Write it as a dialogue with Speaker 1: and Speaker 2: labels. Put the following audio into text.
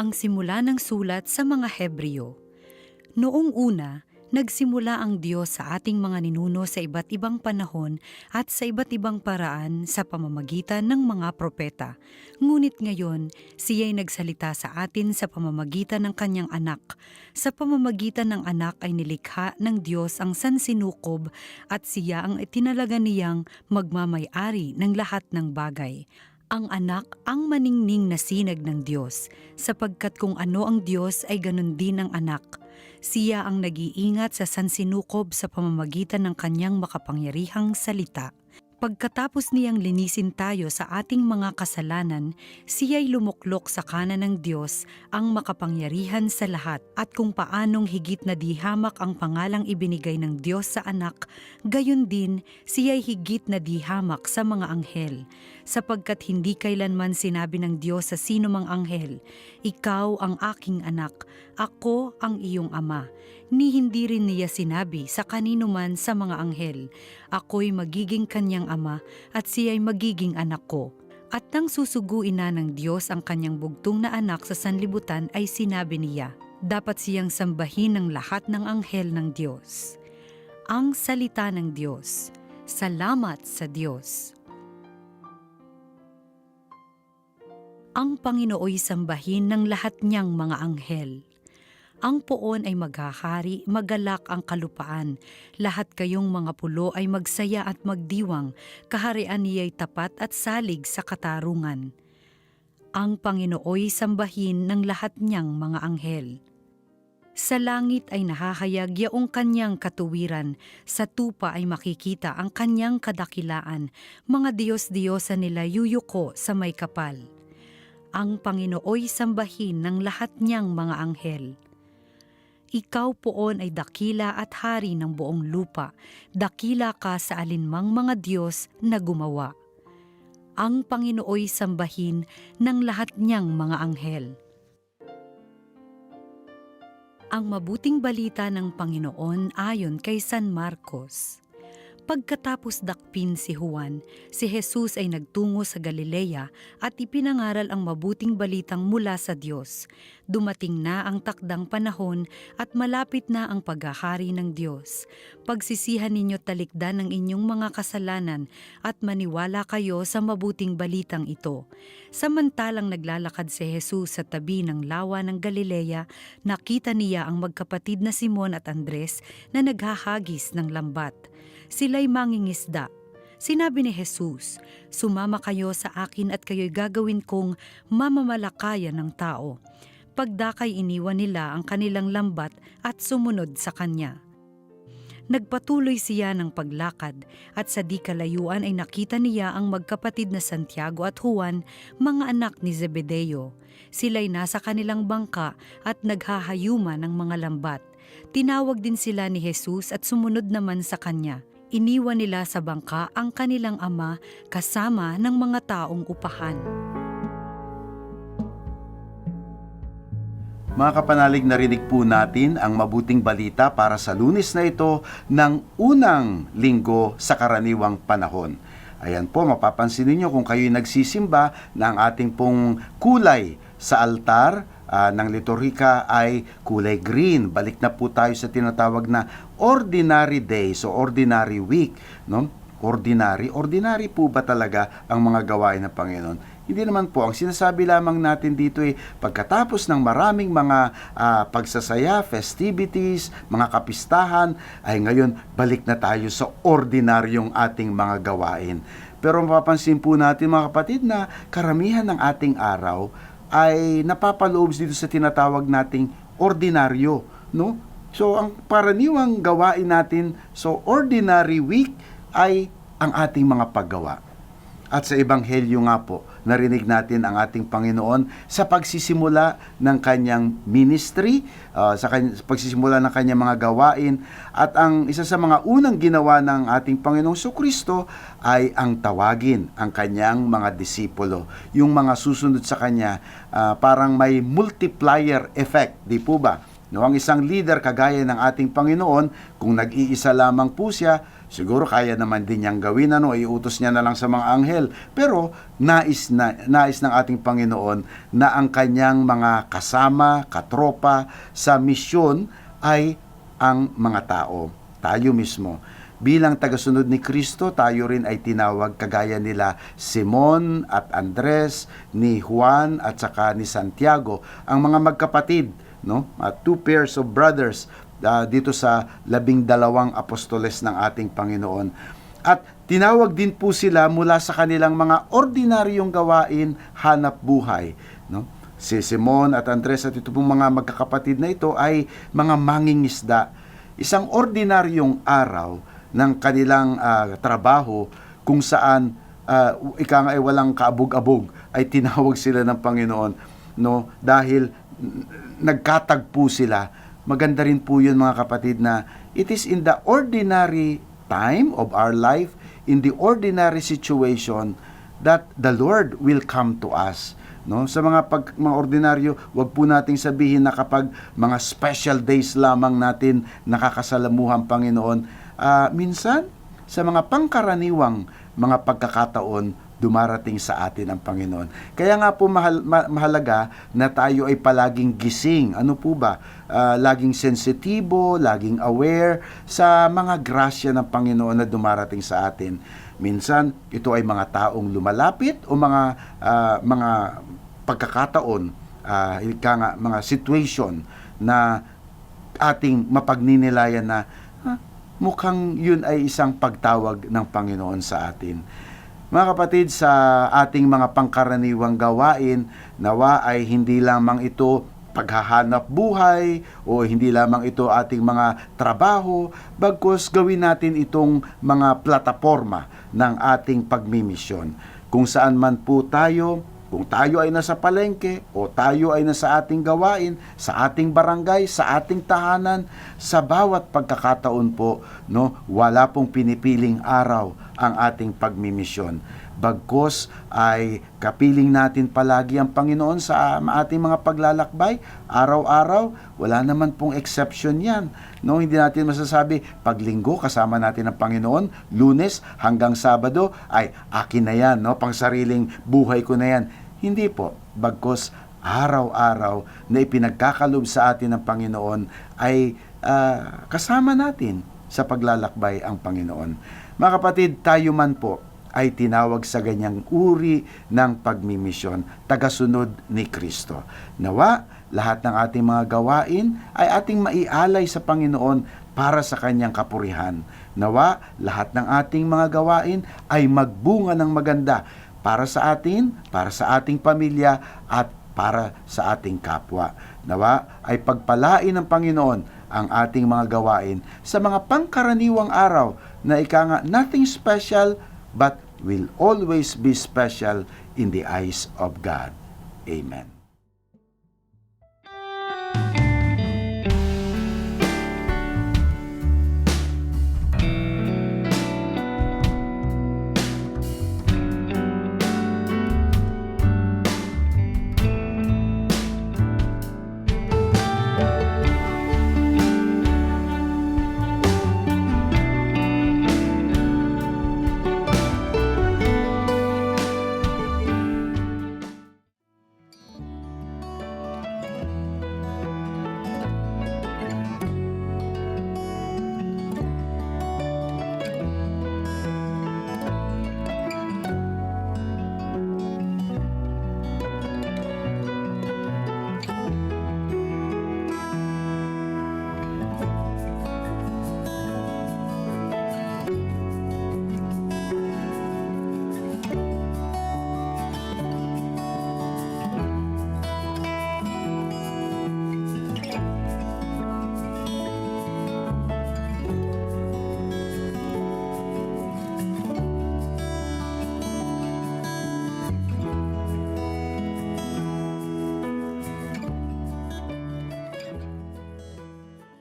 Speaker 1: Ang simula ng sulat sa mga Hebreo. Noong una, nagsimula ang Diyos sa ating mga ninuno sa iba't ibang panahon at sa iba't ibang paraan sa pamamagitan ng mga propeta. Ngunit ngayon, siya'y nagsalita sa atin sa pamamagitan ng kanyang anak. Sa pamamagitan ng anak ay nilikha ng Diyos ang sansinukob at siya ang itinalaga niyang magmamay-ari ng lahat ng bagay. Ang anak ang maningning na sinag ng Diyos, sapagkat kung ano ang Diyos ay ganun din ang anak. Siya ang nag-iingat sa sansinukob sa pamamagitan ng kanyang makapangyarihang salita. Pagkatapos niyang linisin tayo sa ating mga kasalanan, siya'y lumuklok sa kanan ng Diyos ang makapangyarihan sa lahat, at kung paanong higit na dihamak ang pangalang ibinigay ng Diyos sa anak, gayon din siya'y higit na dihamak sa mga anghel. Sapagkat hindi kailanman sinabi ng Diyos sa sinumang anghel, "Ikaw ang aking anak, ako ang iyong ama." Ni hindi rin niya sinabi sa kanino man sa mga anghel, "Ako'y magiging kanyang ama at siya'y magiging anak ko." At nang susuguin na ng Diyos ang kanyang bugtong na anak sa sanlibutan ay sinabi niya, dapat siyang sambahin ng lahat ng anghel ng Diyos. Ang salita ng Diyos. Salamat sa Diyos. Ang Panginooy sambahin ng lahat niyang mga anghel. Ang poon ay maghahari, magalak ang kalupaan. Lahat kayong mga pulo ay magsaya at magdiwang, kaharian niya'y tapat at salig sa katarungan. Ang Panginooy sambahin ng lahat niyang mga anghel. Sa langit ay nahahayag yaong kanyang katuwiran, sa tupa ay makikita ang kanyang kadakilaan, mga Diyos-Diyosa nila yuyuko sa may kapal. Ang Panginooy sambahin ng lahat niyang mga anghel. Ikaw poon ay dakila at hari ng buong lupa, dakila ka sa alinmang mga Diyos na gumawa. Ang Panginooy sambahin ng lahat niyang mga anghel. Ang mabuting balita ng Panginoon ayon kay San Marcos. Pagkatapos dakpin si Juan, si Jesus ay nagtungo sa Galilea at ipinangaral ang mabuting balitang mula sa Diyos. Dumating na ang takdang panahon at malapit na ang paghahari ng Diyos. Pagsisihan ninyo talikdan ng inyong mga kasalanan at maniwala kayo sa mabuting balitang ito. Samantalang naglalakad si Jesus sa tabi ng lawa ng Galilea, nakita niya ang magkapatid na Simon at Andres na naghahagis ng lambat. Sila'y mangingisda. Sinabi ni Jesus, "Sumama kayo sa akin at kayo'y gagawin kong mamamalakayan ng tao." Pagdakay iniwan nila ang kanilang lambat at sumunod sa kanya. Nagpatuloy siya ng paglakad at sa di kalayuan ay nakita niya ang magkapatid na Santiago at Juan, mga anak ni Zebedeo. Sila'y nasa kanilang bangka at naghahayuma ng mga lambat. Tinawag din sila ni Jesus at sumunod naman sa kanya. Iniwan nila sa bangka ang kanilang ama kasama ng mga taong upahan.
Speaker 2: Mga kapanalig, narinig po natin ang mabuting balita para sa Lunes na ito ng unang linggo sa karaniwang panahon. Ayan po, mapapansin niyo kung kayo'y nagsisimba na ang ating pong kulay sa altar ng liturhika ay kulay green. Balik na po tayo sa tinatawag na ordinary day, so ordinary week, no? Ordinary po ba talaga ang mga gawain ng Panginoon? Hindi naman po. Ang sinasabi lamang natin dito ay pagkatapos ng maraming mga pagsasaya, festivities, mga kapistahan, ay ngayon balik na tayo sa ordinaryong ating mga gawain. Pero mapapansin po natin mga kapatid na karamihan ng ating araw ay napapaloob dito sa tinatawag nating ordinaryo, no? So ang karaniwang gawain natin, so ordinary week ay ang ating mga paggawa. At sa Ebanghelyo nga po, narinig natin ang ating Panginoon sa pagsisimula ng kanyang ministry, sa pagsisimula ng kanyang mga gawain. At ang isa sa mga unang ginawa ng ating Panginoong Jesucristo ay ang tawagin ang kanyang mga disipulo. Yung mga susunod sa kanya, parang may multiplier effect, di po ba? No, ang isang leader kagaya ng ating Panginoon, kung nag-iisa lamang po siya, siguro kaya naman din niyang gawin, iutos niya na lang sa mga anghel. Pero nais ng ating Panginoon na ang kanyang mga kasama, katropa sa misyon ay ang mga tao, tayo mismo. Bilang tagasunod ni Kristo, tayo rin ay tinawag kagaya nila Simon at Andres, ni Juan at saka ni Santiago, ang mga magkapatid, no? Two pairs of brothers dito sa 12 apostoles ng ating Panginoon. At tinawag din po sila mula sa kanilang mga ordinaryong gawain, hanap buhay, no? Si Simon at Andres at ito pong mga magkakapatid na ito ay mga mangingisda. Isang ordinaryong araw ng kanilang trabaho kung saan ika nga ay walang kaabog-abog, ay tinawag sila ng Panginoon, no? Dahil nagkatagpo sila. Maganda rin po yun, mga kapatid, na it is in the ordinary time of our life, in the ordinary situation, that the Lord will come to us. No? Sa mga ordinaryo, wag po nating sabihin na kapag mga special days lamang natin nakakasalamuhan Panginoon. Minsan, sa mga pangkaraniwang mga pagkakataon, dumarating sa atin ang Panginoon. Kaya nga po mahalaga na tayo ay palaging gising. Ano po ba? Laging sensitibo, laging aware sa mga grasya ng Panginoon na dumarating sa atin. Minsan, ito ay mga taong lumalapit o mga pagkakataon, mga situation na ating mapagninilayan na mukhang yun ay isang pagtawag ng Panginoon sa atin. Mga kapatid, sa ating mga pangkaraniwang gawain, nawa ay hindi lamang ito paghahanap buhay o hindi lamang ito ating mga trabaho, bagkus gawin natin itong mga plataforma ng ating pagmimisyon. Kung saan man po tayo, kung tayo ay nasa palengke o tayo ay nasa ating gawain, sa ating barangay, sa ating tahanan, sa bawat pagkakataon po, no, wala pong pinipiling araw ang ating pagmimisyon. Bagkus ay kapiling natin palagi ang Panginoon sa ating mga paglalakbay, araw-araw, wala naman pong exception yan. No, hindi natin masasabi, pag linggo kasama natin ang Panginoon, Lunes hanggang Sabado, ay akin na yan, no, pang sariling buhay ko na yan. Hindi po, bagkus araw-araw na ipinagkakalob sa atin ng Panginoon ay kasama natin sa paglalakbay ang Panginoon. Mga kapatid, tayo man po ay tinawag sa ganyang uri ng pagmimisyon, tagasunod ni Kristo. Nawa, lahat ng ating mga gawain ay ating maialay sa Panginoon para sa kanyang kapurihan. Nawa, lahat ng ating mga gawain ay magbunga ng maganda para sa atin, para sa ating pamilya, at para sa ating kapwa. Nawa, ay pagpalain ng Panginoon ang ating mga gawain sa mga pangkaraniwang araw na ika nga nothing special but will always be special in the eyes of God. Amen.